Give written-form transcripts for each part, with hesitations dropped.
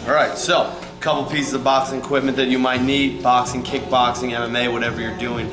Alright, so a couple pieces of boxing equipment that you might need: boxing, kickboxing, MMA, whatever you're doing.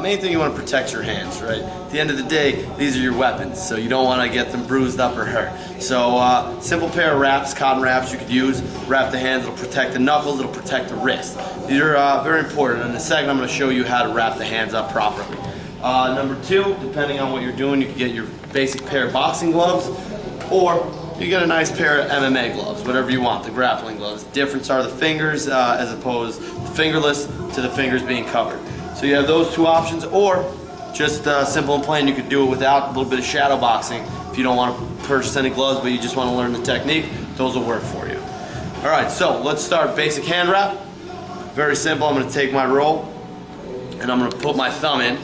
Main thing, you want to protect your hands, right? At the end of the day, these are your weapons, so you don't want to get them bruised up or hurt. So simple pair of wraps, cotton wraps you could use. Wrap the hands, it'll protect the knuckles, it'll protect the wrist. These are very important. In a second, I'm going to show you how to wrap the hands up properly. Number two, depending on what you're doing, you can get your basic pair of boxing gloves, or you get a nice pair of MMA gloves, whatever you want, the grappling gloves. Difference are the fingers as opposed fingerless to the fingers being covered. So you have those two options, or just simple and plain, you could do it without a little bit of shadow boxing. If you don't want to purchase any gloves, but you just want to learn the technique, those will work for you. All right, so let's start basic hand wrap. Very simple. I'm going to take my roll and I'm going to put my thumb in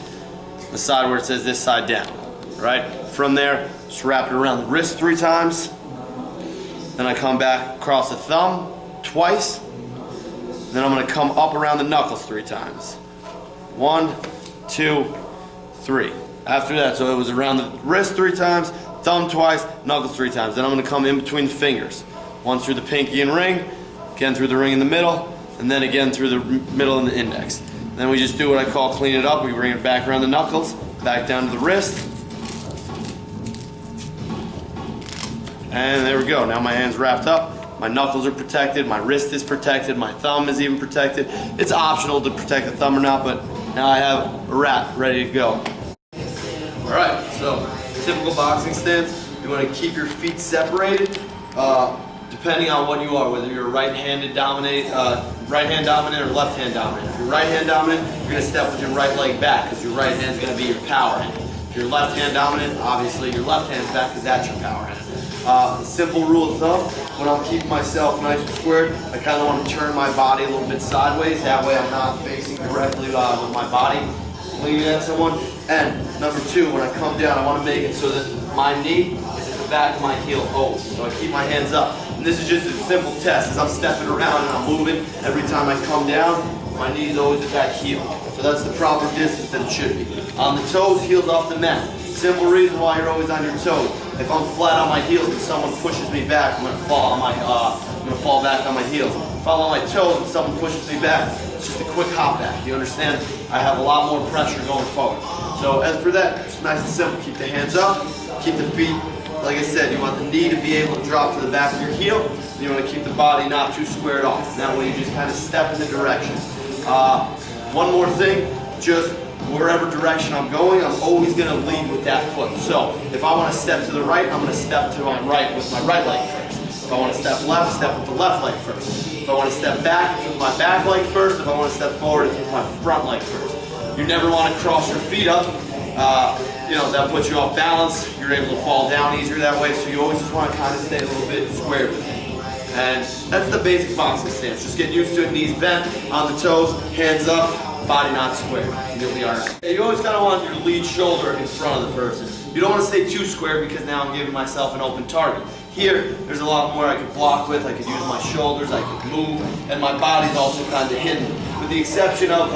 the side where it says this side down. Right? From there, just wrap it around the wrist 3 times. Then I come back across the thumb twice. Then I'm going to come up around the knuckles 3 times. 1, 2, 3. After that, so it was around the wrist 3 times, thumb twice, knuckles 3 times. Then I'm going to come in between the fingers. Once through the pinky and ring, again through the ring in the middle, and then again through the middle and the index. Then we just do what I call clean it up. We bring it back around the knuckles, back down to the wrist. And there we go. Now my hand's wrapped up. My knuckles are protected. My wrist is protected. My thumb is even protected. It's optional to protect the thumb or not, but now I have a wrap ready to go. All right, so typical boxing stance. You want to keep your feet separated, depending on what you are, whether you're right-hand dominant or left-hand dominant. If you're right-hand dominant, you're going to step with your right leg back because your right hand is going to be your power hand. If you're left-hand dominant, obviously your left hand's back because that's your power hand. Simple rule of thumb, when I'm keeping myself nice and squared, I kind of want to turn my body a little bit sideways. That way I'm not facing directly with my body leaning at someone. And number 2, when I come down, I want to make it so that my knee is at the back of my heel always. So I keep my hands up. And this is just a simple test. As I'm stepping around and I'm moving, every time I come down, my knee is always at that heel. So that's the proper distance that it should be. On the toes, heels off the mat. Simple reason why you're always on your toes. If I'm flat on my heels and someone pushes me back, I'm gonna fall back on my heels. If I'm on my toes and someone pushes me back, it's just a quick hop back. You understand? I have a lot more pressure going forward. So as for that, it's nice and simple. Keep the hands up, keep the feet, like I said, you want the knee to be able to drop to the back of your heel. And you want to keep the body not too squared off. That way you just kind of step in the direction. One more thing, just wherever direction I'm going, I'm always going to lead with that foot. So if I want to step to the right, I'm going to step to my right with my right leg first. If I want to step left, step with the left leg first. If I want to step back, it's with my back leg first. If I want to step forward, it's with my front leg first. You never want to cross your feet up. That puts you off balance. You're able to fall down easier that way. So you always just want to kind of stay a little bit square with it. And that's the basic boxing stance. Just get used to it. Knees bent, on the toes, hands up, body not square. You'll be alright. You always kind of want your lead shoulder in front of the person. You don't want to stay too square because now I'm giving myself an open target. Here, there's a lot more I could block with. I could use my shoulders, I could move, and my body's also kind of hidden. With the exception of,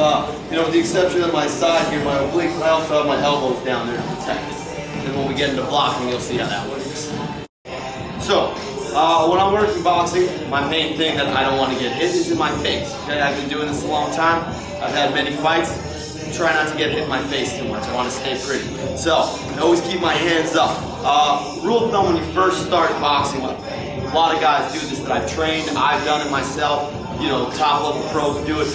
my side here, my obliques, I also have my elbows down there to protect it. And when we get into blocking, you'll see how that works. So, when I'm working boxing, my main thing that I don't want to get hit is in my face. Okay? I've been doing this a long time. I've had many fights. Try not to get hit in my face too much. I want to stay pretty. So, I always keep my hands up. Rule of thumb when you first start boxing, a lot of guys do this that I've trained, I've done it myself, top level pros do it.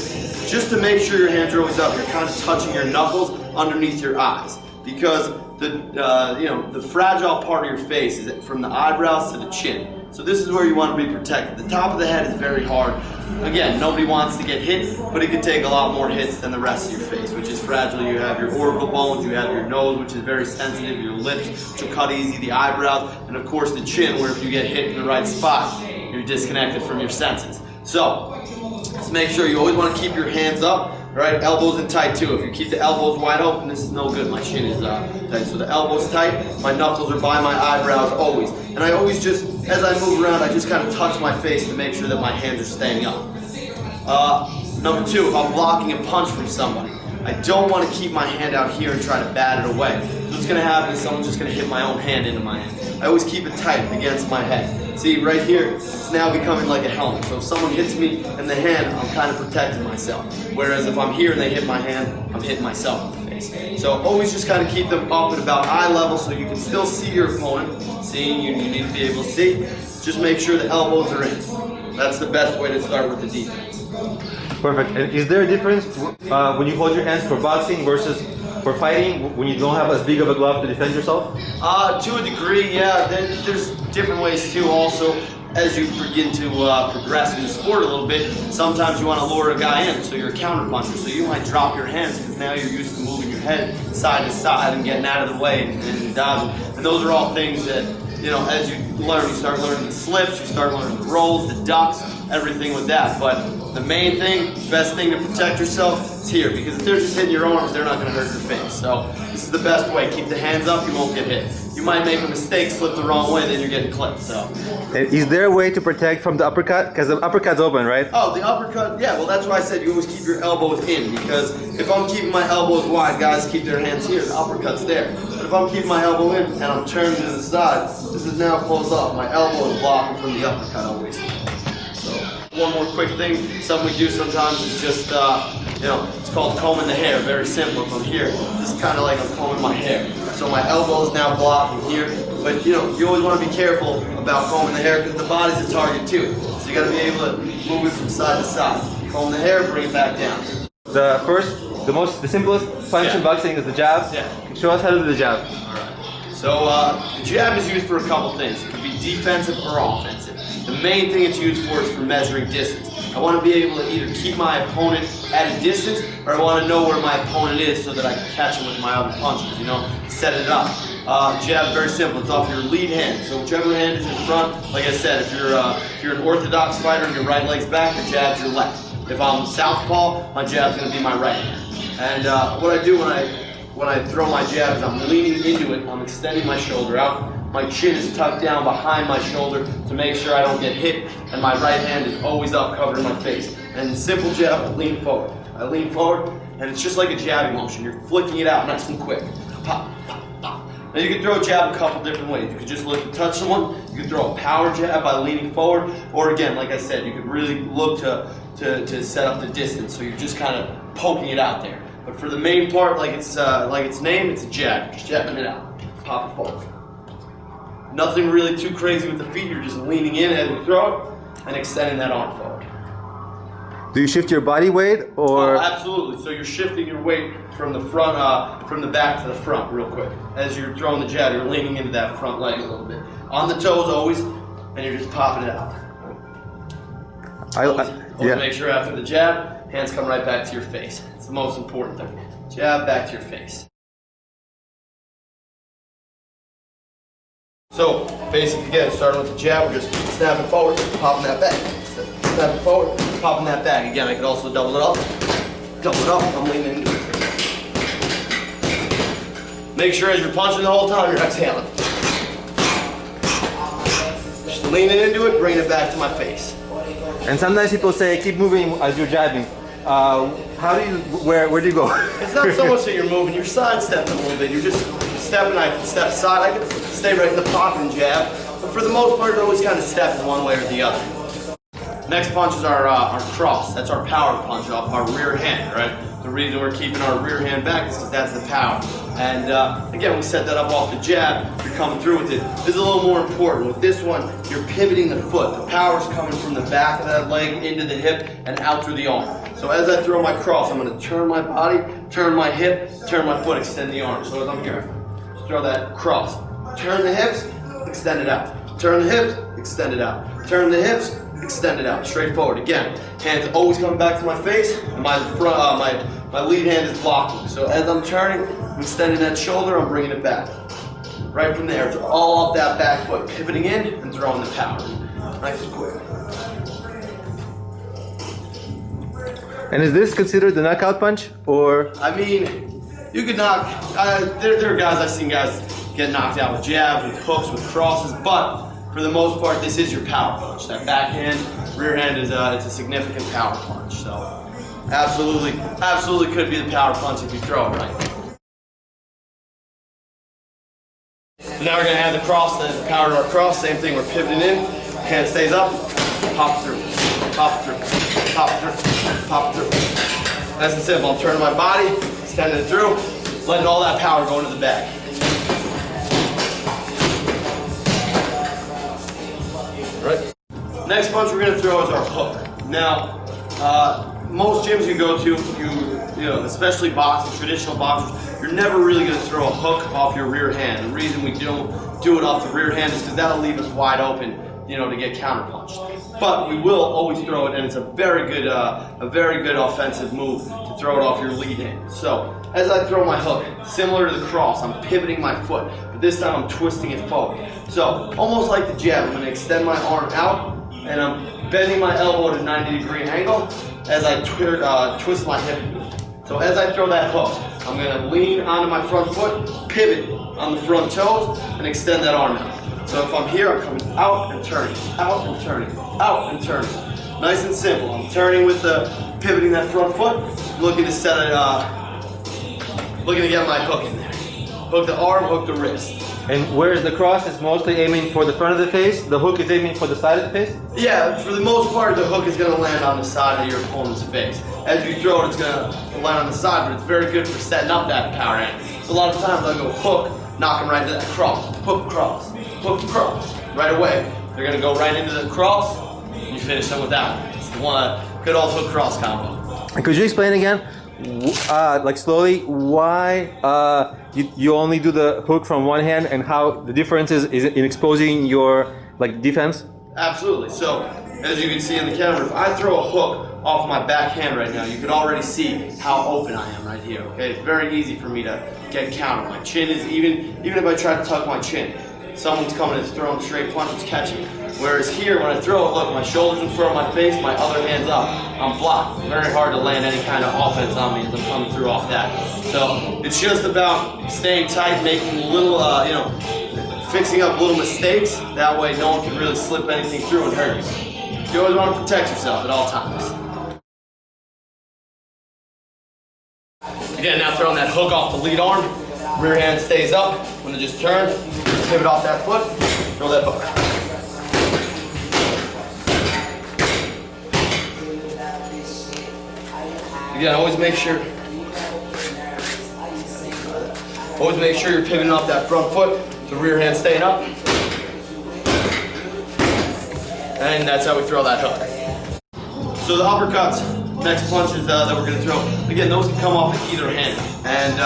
Just to make sure your hands are always up, you're kind of touching your knuckles underneath your eyes. Because the fragile part of your face is from the eyebrows to the chin. So this is where you want to be protected. The top of the head is very hard. Again, nobody wants to get hit, but it can take a lot more hits than the rest of your face, which is fragile. You have your orbital bones, you have your nose, which is very sensitive, your lips, which will cut easy, the eyebrows, and of course the chin, where if you get hit in the right spot, you're disconnected from your senses. So, just make sure you always want to keep your hands up. Right, elbows in tight too. If you keep the elbows wide open, this is no good. My chin is tight. So the elbows tight, my knuckles are by my eyebrows always. And I always just, as I move around, I just kind of touch my face to make sure that my hands are staying up. Number 2, if I'm blocking a punch from somebody, I don't want to keep my hand out here and try to bat it away. So what's going to happen is someone's just going to hit my own hand into my hand. I always keep it tight against my head. See, right here, it's now becoming like a helmet. So if someone hits me in the hand, I'm kind of protecting myself. Whereas if I'm here and they hit my hand, I'm hitting myself in the face. So always just kind of keep them up at about eye level so you can still see your opponent. Seeing, you need to be able to see. Just make sure the elbows are in. That's the best way to start with the defense. Perfect. And is there a difference when you hold your hands for boxing versus for fighting, when you don't have as big of a glove to defend yourself? To a degree, yeah. There's different ways too. Also, as you begin to progress in the sport a little bit, sometimes you want to lure a guy in, so you're a counter puncher. So you might drop your hands because now you're used to moving your head side to side and getting out of the way and dodging. And those are all things that, you know, as you learn, you start learning the slips, you start learning the rolls, the ducks, everything with that. But the main thing, best thing to protect yourself is here, because if they're just hitting your arms, they're not going to hurt your face. So this is the best way. Keep the hands up, you won't get hit. You might make a mistake, slip the wrong way, then you're getting clipped. So. Is there a way to protect from the uppercut? Because the uppercut's open, right? Oh, the uppercut, yeah, well that's why I said you always keep your elbows in, because if I'm keeping my elbows wide, guys keep their hands here, the uppercut's there. But if I'm keeping my elbow in and I'm turning to the side, this is now closed off. My elbow is blocking from the uppercut always. So, one more quick thing, something we do sometimes is just, you know, it's called combing the hair, very simple from here. Just kind of like I'm combing my hair. So my elbow is now blocking here, but you know, you always want to be careful about combing the hair because the body's a target too. So you got to be able to move it from side to side. Comb the hair, bring it back down. The simplest punch in boxing is the jab. Yeah. Show us how to do the jab. Alright. So the jab is used for a couple things. It can be defensive or offensive. The main thing it's used for is for measuring distance. I want to be able to either keep my opponent at a distance, or I want to know where my opponent is so that I can catch him with my other punches, you know, set it up. Jab, very simple, it's off your lead hand. So whichever hand is in front, like I said, if you're an orthodox fighter and your right leg's back, your jab's your left. If I'm southpaw, my jab's going to be my right hand. And what I do when I throw my jab is I'm leaning into it, I'm extending my shoulder out. My chin is tucked down behind my shoulder to make sure I don't get hit, and my right hand is always up covering my face. And simple jab, I lean forward. I lean forward, and it's just like a jabbing motion. You're flicking it out nice and quick. Pop, pop, pop. Now you can throw a jab a couple different ways. You could just look to touch someone. You could throw a power jab by leaning forward, or again, like I said, you could really look to set up the distance. So you're just kind of poking it out there. But for the main part, like its name, it's a jab. Just jabbing it out. Pop it forward. Nothing really too crazy with the feet. You're just leaning in as you throw it and extending that arm forward. Do you shift your body weight or? Oh, absolutely. So you're shifting your weight from the front, from the back to the front, real quick. As you're throwing the jab, you're leaning into that front leg a little bit. On the toes always, and you're just popping it out. Always make sure after the jab, hands come right back to your face. It's the most important thing. Jab back to your face. So, basically, again, starting with the jab, we're just snapping forward, popping that back. Snapping forward, popping that back. Again, I could also double it up. Double it up, I'm leaning into it. Make sure as you're punching the whole time, you're exhaling. Just leaning into it, bringing it back to my face. And sometimes people say, keep moving as you're jabbing. Where do you go? It's not so much that you're moving, you're sidestepping a little bit. You're just stepping, I can step aside, I can stay right in the pocket and jab. But for the most part, you're always kind of stepping one way or the other. Next punch is our cross. That's our power punch off our rear hand, right? The reason we're keeping our rear hand back is because that's the power. And again, we set that up off the jab. You're coming through with it. This is a little more important. With this one, you're pivoting the foot. The power's coming from the back of that leg into the hip and out through the arm. So as I throw my cross, I'm going to turn my body, turn my hip, turn my foot, extend the arm. So as I'm here, just throw that cross. Turn the hips, extend it out. Turn the hips, extend it out. Turn the hips, extend it out. Straight forward. Again, hands always coming back to my face. And my lead hand is blocking. So as I'm turning, I'm extending that shoulder, I'm bringing it back. Right from there, it's all off that back foot. Pivoting in and throwing the power. Nice and quick. And is this considered the knockout punch, or? I mean, you could knock. There are guys, I've seen guys get knocked out with jabs, with hooks, with crosses, but for the most part, this is your power punch. That backhand, rear hand is it's a significant power punch. So, absolutely could be the power punch if you throw it right. So now we're gonna add the cross, the power to our cross. Same thing, we're pivoting in, Hand stays up, pop through, pop through, pop through, pop through. Nice and simple. I'm turning my body, extending it through, letting all that power go into the back. Right. Next punch we're gonna throw is our hook. Now, most gyms you go to, you know, especially boxing, traditional boxers, you're never really gonna throw a hook off your rear hand. The reason we don't do it off the rear hand is because that'll leave us wide open, you know, to get counterpunched. But we will always throw it, and it's a very good offensive move to throw it off your lead hand. So as I throw my hook, similar to the cross, I'm pivoting my foot, but this time I'm twisting it forward. So almost like the jab, I'm going to extend my arm out, and I'm bending my elbow at a 90-degree angle as I twist my hip. So as I throw that hook, I'm going to lean onto my front foot, pivot on the front toes, and extend that arm out. So if I'm here, I'm coming out and turning, out and turning, out and turning. Nice and simple. I'm turning with pivoting that front foot, looking to set it, looking to get my hook in there. Hook the arm, hook the wrist. And whereas the cross is mostly aiming for the front of the face, the hook is aiming for the side of the face? Yeah, for the most part, the hook is going to land on the side of your opponent's face. As you throw it, it's going to land on the side, but it's very good for setting up that power angle. So a lot of times I'll go hook, knock them right into that cross, hook cross, right away. They're going to go right into the cross, and you finish them with that one. It's the one good old hook cross combo. And could you explain again, like slowly, why you only do the hook from one hand and how the difference is in exposing your like defense? Absolutely. So as you can see in the camera, if I throw a hook off my back hand right now, you can already see how open I am right here. Okay, it's very easy for me to get countered. My chin is even if I try to tuck my chin, someone's coming and throwing straight punches, catching. Whereas here, when I throw it, look, my shoulders in front of my face, my other hand's up. I'm blocked. Very hard to land any kind of offense on me as I'm coming through off that. So it's just about staying tight, making little, fixing up little mistakes. That way, no one can really slip anything through and hurt you. You always want to protect yourself at all times. Again, now throwing that hook off the lead arm. Rear hand stays up. When it just turns, pivot off that foot, throw that hook. Again, always make sure you're pivoting off that front foot, the rear hand staying up. And that's how we throw that hook. So the uppercuts, next punches that we're going to throw, again, those can come off with either hand. And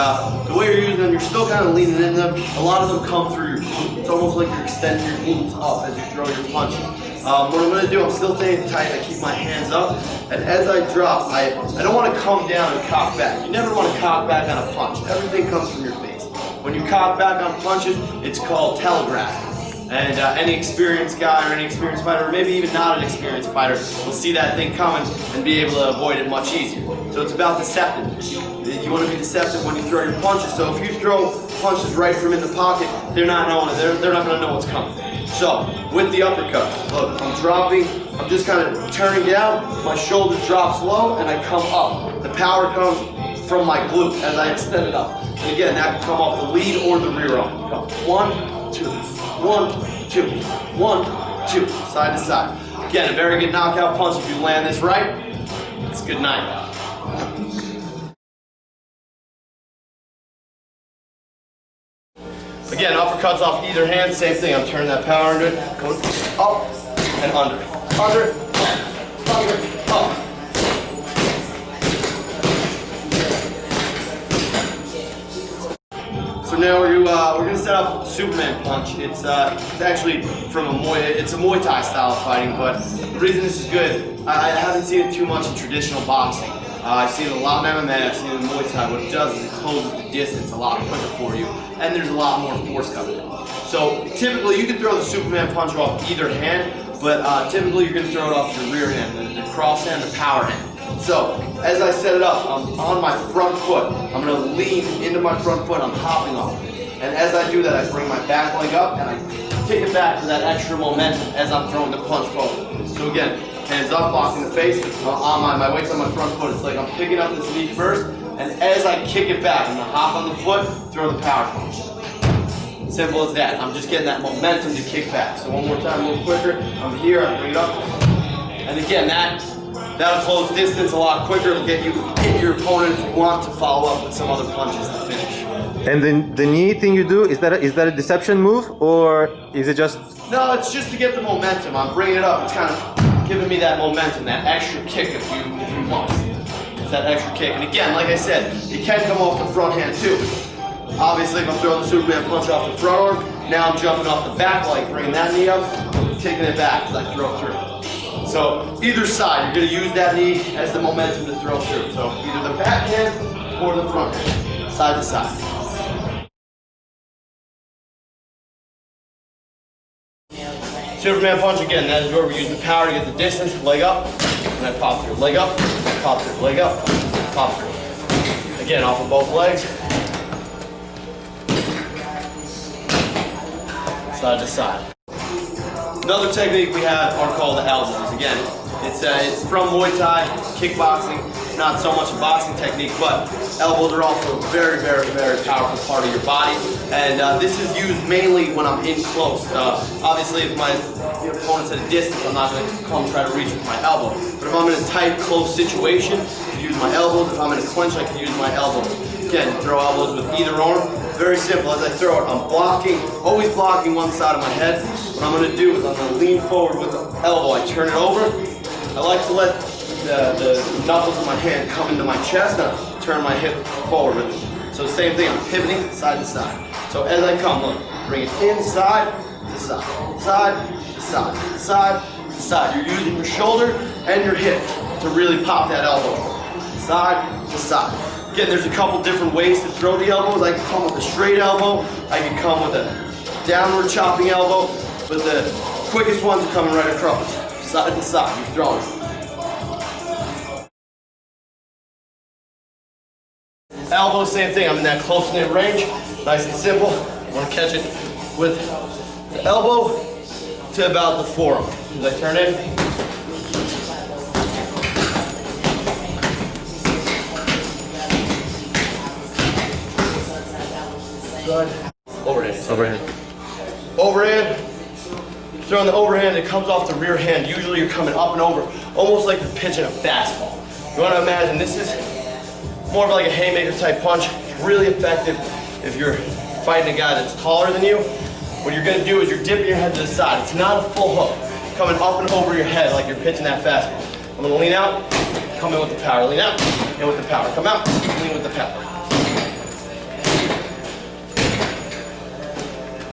the way you're using them, you're still kind of leaning in them. A lot of them come through your glute. It's almost like you're extending your glutes up as you throw your punches. What I'm going to do, I'm still staying tight. I keep my hands up. And as I drop, I don't want to come down and cock back. You never want to cock back on a punch. Everything comes from your face. When you cock back on punches, it's called telegraphing. And any experienced guy or any experienced fighter, or maybe even not an experienced fighter, will see that thing coming and be able to avoid it much easier. So it's about deceptiveness. You want to be deceptive when you throw your punches. So if you throw punches right from in the pocket, they're not going to know what's coming. So with the uppercut, look, I'm dropping, I'm just kind of turning down, my shoulder drops low, and I come up. The power comes from my glute as I extend it up. And again, that can come off the lead or the rear arm. Come 1, 2, 1, 2, 1, 2, side to side. Again, a very good knockout punch. If you land this right, it's good night. Again, uppercuts off either hand, same thing. I'm turning that power into it, going up and under, up, up. So now we're going to set up Superman punch. It's actually from it's a Muay Thai style of fighting, but the reason this is good, I haven't seen it too much in traditional boxing. I've seen it a lot in MMA, I've seen it in Muay Thai. What it does is it closes the distance a lot quicker for you, and there's a lot more force coming in. So typically you can throw the Superman punch off either hand, but typically you're going to throw it off your rear hand, the cross hand, the power hand. So as I set it up, I'm on my front foot. I'm going to lean into my front foot, I'm hopping off it. And as I do that, I bring my back leg up and I kick it back for that extra momentum as I'm throwing the punch forward. So again, hands up, blocking the face, my weight's on my front foot. It's like I'm picking up this knee first, and as I kick it back, I'm gonna hop on the foot, throw the power punch. Simple as that. I'm just getting that momentum to kick back. So one more time, a little quicker. I'm here, I bring it up. And again, that'll close distance a lot quicker. It'll get you hit your opponent if you want to follow up with some other punches to finish. And then the knee thing you do, is that a deception move, or is it just? No, it's just to get the momentum. I'm bringing it up. It's kind of giving me that momentum, that extra kick if you want. It's that extra kick. And again, like I said, it can come off the front hand too. Obviously, if I'm throwing the Superman punch off the front arm, now I'm jumping off the back leg, bringing that knee up, kicking it back as I throw through. So either side, you're going to use that knee as the momentum to throw through. So either the back hand or the front hand, side to side. Superman punch again, that is where we use the power to get the distance, leg up, and I pop through, leg up, pop through, leg up, pop through. Again, off of both legs. Side to side. Another technique we have are called the elbows. Again, it's from Muay Thai, kickboxing. It's not so much a boxing technique, but elbows are also a very, very, very powerful part of your body. And this is used mainly when I'm in close. Obviously, if my opponent's at a distance, I'm not going to come try to reach with my elbow. But if I'm in a tight, close situation, I can use my elbows. If I'm in a clinch, I can use my elbows. Again, throw elbows with either arm. Very simple. As I throw it, I'm blocking, always blocking one side of my head. What I'm going to do is I'm going to lean forward with the elbow. I turn it over. I like to let the knuckles of my hand come into my chest and I turn my hip forward with it. So same thing, I'm pivoting side to side. So as I come, look, bring it inside to side, side to side, side to side. You're using your shoulder and your hip to really pop that elbow. Side to side. Again, there's a couple different ways to throw the elbows. I can come with a straight elbow. I can come with a downward chopping elbow. But the quickest ones are coming right across. Side to side, you're throwing. Elbow, same thing. I'm in that close-knit range. Nice and simple. I want to catch it with the elbow to about the forearm. As I turn in. Good. Overhand. Overhand. Overhand. Throwing the overhand, it comes off the rear hand. Usually you're coming up and over, almost like you're pitching a fastball. You want to imagine this is more of like a haymaker type punch. Really effective if you're fighting a guy that's taller than you. What you're going to do is you're dipping your head to the side. It's not a full hook. Coming up and over your head like you're pitching that fastball. I'm going to lean out, come in with the power. Lean out, in with the power. Come out, lean with the power.